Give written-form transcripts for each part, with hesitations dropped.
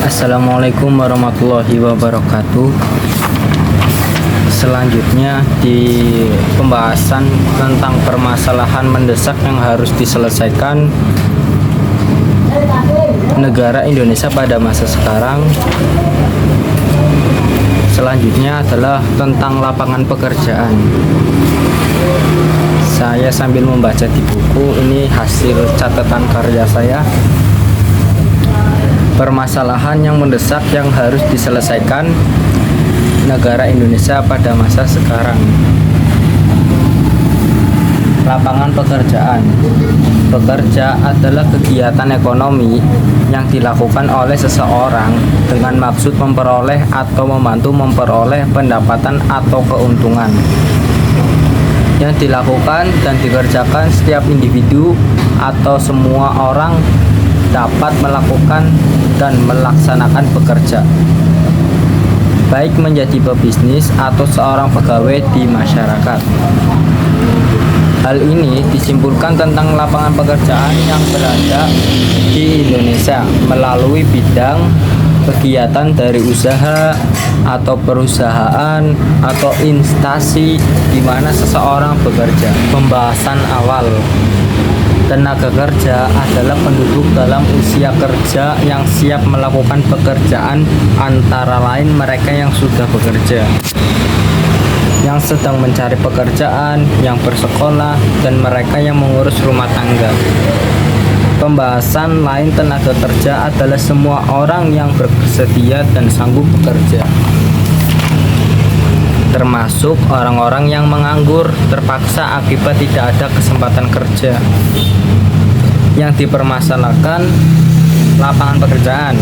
Assalamualaikum warahmatullahi wabarakatuh. Selanjutnya di pembahasan tentang permasalahan mendesak yang harus diselesaikan negara Indonesia pada masa sekarang. Selanjutnya adalah tentang lapangan pekerjaan. Saya sambil membaca di buku, ini hasil catatan karya saya. Permasalahan yang mendesak yang harus diselesaikan negara Indonesia pada masa sekarang. Lapangan pekerjaan. Bekerja adalah kegiatan ekonomi yang dilakukan oleh seseorang dengan maksud memperoleh atau membantu memperoleh pendapatan atau keuntungan yang dilakukan dan dikerjakan setiap individu atau semua orang dapat melakukan dan melaksanakan bekerja, baik menjadi pebisnis atau seorang pegawai di masyarakat. Hal ini disimpulkan tentang lapangan pekerjaan yang berada di Indonesia melalui bidang kegiatan dari usaha atau perusahaan atau instansi di mana seseorang bekerja. Pembahasan awal. Tenaga kerja adalah penduduk dalam usia kerja yang siap melakukan pekerjaan, antara lain mereka yang sudah bekerja, yang sedang mencari pekerjaan, yang bersekolah, dan mereka yang mengurus rumah tangga. Pembahasan lain tenaga kerja adalah semua orang yang bersedia dan sanggup bekerja, termasuk orang-orang yang menganggur terpaksa akibat tidak ada kesempatan kerja. Yang dipermasalahkan lapangan pekerjaan.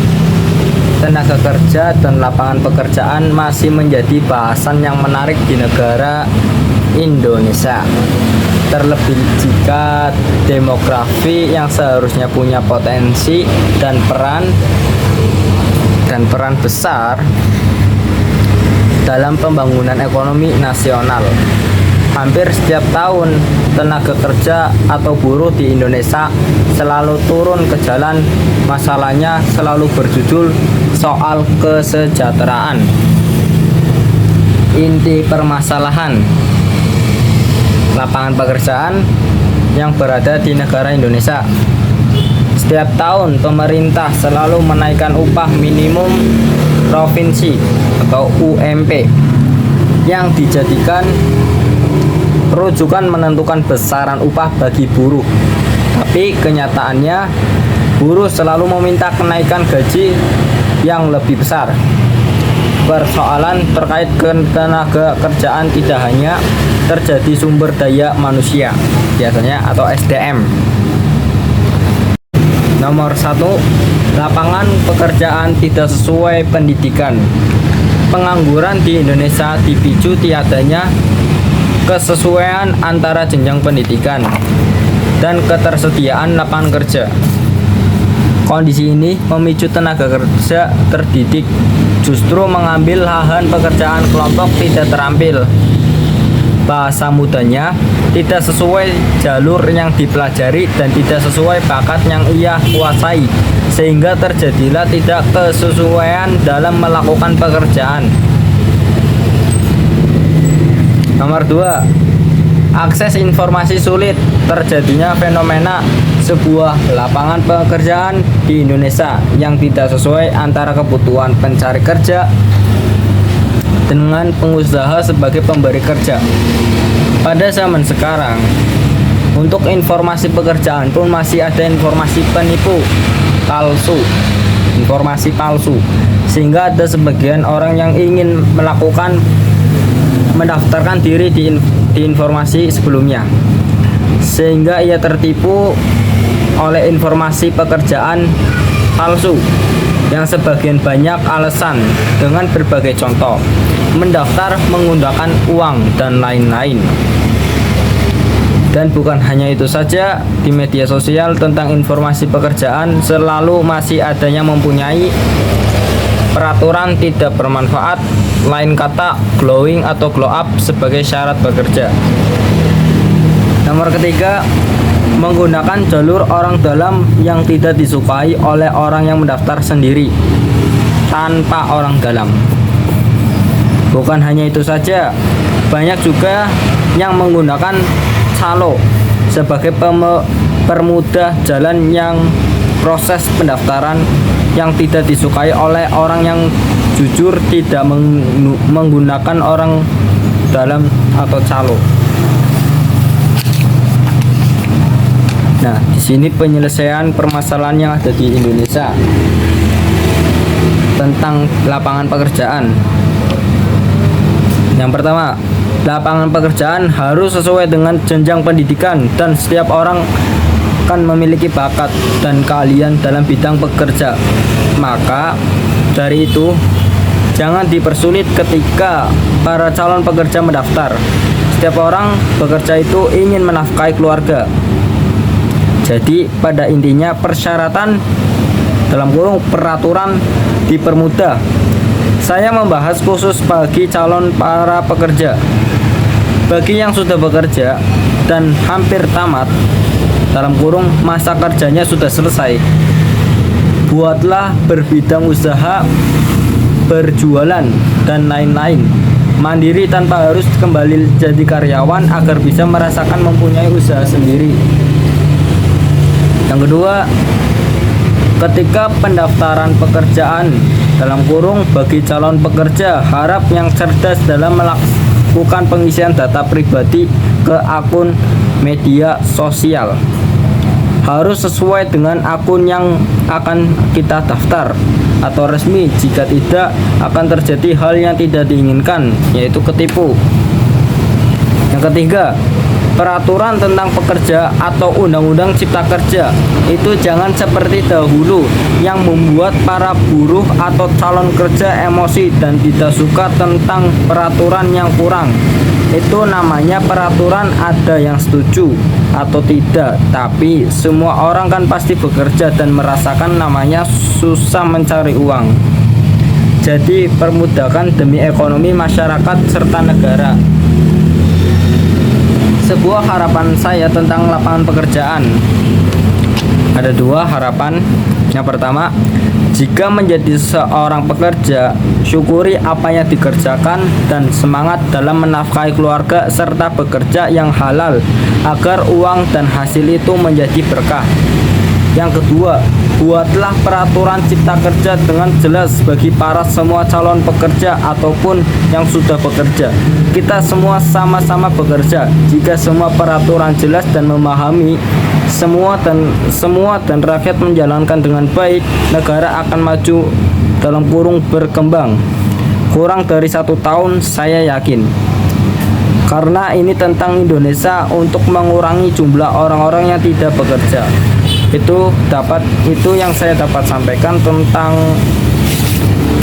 Tenaga kerja dan lapangan pekerjaan masih menjadi bahasan yang menarik di negara Indonesia. Terlebih jika demografi yang seharusnya punya potensi dan peran besar dalam pembangunan ekonomi nasional. Hampir setiap tahun tenaga kerja atau buruh di Indonesia selalu turun ke jalan. Masalahnya selalu berjudul soal kesejahteraan. Inti permasalahan lapangan pekerjaan yang berada di negara Indonesia. Setiap tahun pemerintah selalu menaikkan upah minimum provinsi atau UMP yang dijadikan rujukan menentukan besaran upah bagi buruh. Tapi kenyataannya buruh selalu meminta kenaikan gaji yang lebih besar. Persoalan terkait tenaga kerjaan tidak hanya terjadi sumber daya manusia biasanya atau SDM. Nomor 1, lapangan pekerjaan tidak sesuai pendidikan. Pengangguran di Indonesia dipicu tiadanya kesesuaian antara jenjang pendidikan dan ketersediaan lapangan kerja. Kondisi ini memicu tenaga kerja terdidik justru mengambil lahan pekerjaan kelompok tidak terampil. Bahasa mudanya, tidak sesuai jalur yang dipelajari dan tidak sesuai bakat yang ia kuasai, sehingga terjadilah tidak kesesuaian dalam melakukan pekerjaan. Nomor 2, akses informasi sulit. Terjadinya fenomena sebuah lapangan pekerjaan di Indonesia yang tidak sesuai antara kebutuhan pencari kerja dengan pengusaha sebagai pemberi kerja. Pada zaman sekarang, untuk informasi pekerjaan pun masih ada informasi penipu, informasi palsu, sehingga ada sebagian orang yang ingin mendaftarkan diri di informasi sebelumnya, sehingga ia tertipu oleh informasi pekerjaan palsu yang sebagian banyak alasan dengan berbagai contoh, mendaftar menggunakan uang dan lain-lain. Dan bukan hanya itu saja, di media sosial tentang informasi pekerjaan selalu masih adanya mempunyai peraturan tidak bermanfaat, lain kata glowing atau glow up sebagai syarat bekerja. Nomor ketiga, menggunakan jalur orang dalam yang tidak disukai oleh orang yang mendaftar sendiri tanpa orang dalam. Bukan hanya itu saja, banyak juga yang menggunakan calo sebagai permudah jalan yang proses pendaftaran yang tidak disukai oleh orang yang jujur tidak menggunakan orang dalam atau calo. Nah, di sini penyelesaian permasalahan yang ada di Indonesia tentang lapangan pekerjaan. Yang pertama, lapangan pekerjaan harus sesuai dengan jenjang pendidikan dan setiap orang kan memiliki bakat dan keahlian dalam bidang pekerja. Maka dari itu, jangan dipersulit ketika para calon pekerja mendaftar. Setiap orang bekerja itu ingin menafkahi keluarga. Jadi pada intinya persyaratan dalam kurung peraturan dipermudah. Saya membahas khusus bagi calon para pekerja. Bagi yang sudah bekerja dan hampir tamat dalam kurung masa kerjanya sudah selesai, buatlah berbidang usaha, berjualan dan lain-lain. Mandiri tanpa harus kembali jadi karyawan agar bisa merasakan mempunyai usaha sendiri. Yang kedua, ketika pendaftaran pekerjaan dalam kurung bagi calon pekerja, harap yang cerdas dalam melakukan pengisian data pribadi ke akun media sosial. Harus sesuai dengan akun yang akan kita daftar atau resmi. Jika tidak, akan terjadi hal yang tidak diinginkan, yaitu ketipu. Yang ketiga, peraturan tentang pekerja atau undang-undang cipta kerja itu jangan seperti dahulu yang membuat para buruh atau calon kerja emosi dan tidak suka tentang peraturan yang kurang. Itu namanya peraturan, ada yang setuju atau tidak, tapi semua orang kan pasti bekerja dan merasakan namanya susah mencari uang. Jadi permudahkan demi ekonomi masyarakat serta negara. Sebuah harapan saya tentang lapangan pekerjaan. Ada dua harapan. Yang pertama, jika menjadi seorang pekerja, syukuri apa yang dikerjakan dan semangat dalam menafkahi keluarga serta bekerja yang halal agar uang dan hasil itu menjadi berkah. Yang kedua, buatlah peraturan cipta kerja dengan jelas bagi para semua calon pekerja ataupun yang sudah bekerja. Kita semua sama-sama bekerja. Jika semua peraturan jelas dan memahami semua dan rakyat menjalankan dengan baik, negara akan maju dalam kurung berkembang. Kurang dari 1 tahun saya yakin. Karena ini tentang Indonesia untuk mengurangi jumlah orang-orang yang tidak bekerja. Itu yang saya dapat sampaikan tentang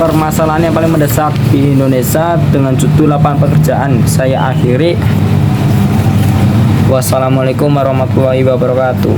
permasalahan yang paling mendesak di Indonesia dengan judul lapangan pekerjaan. Saya akhiri. Wassalamualaikum warahmatullahi wabarakatuh.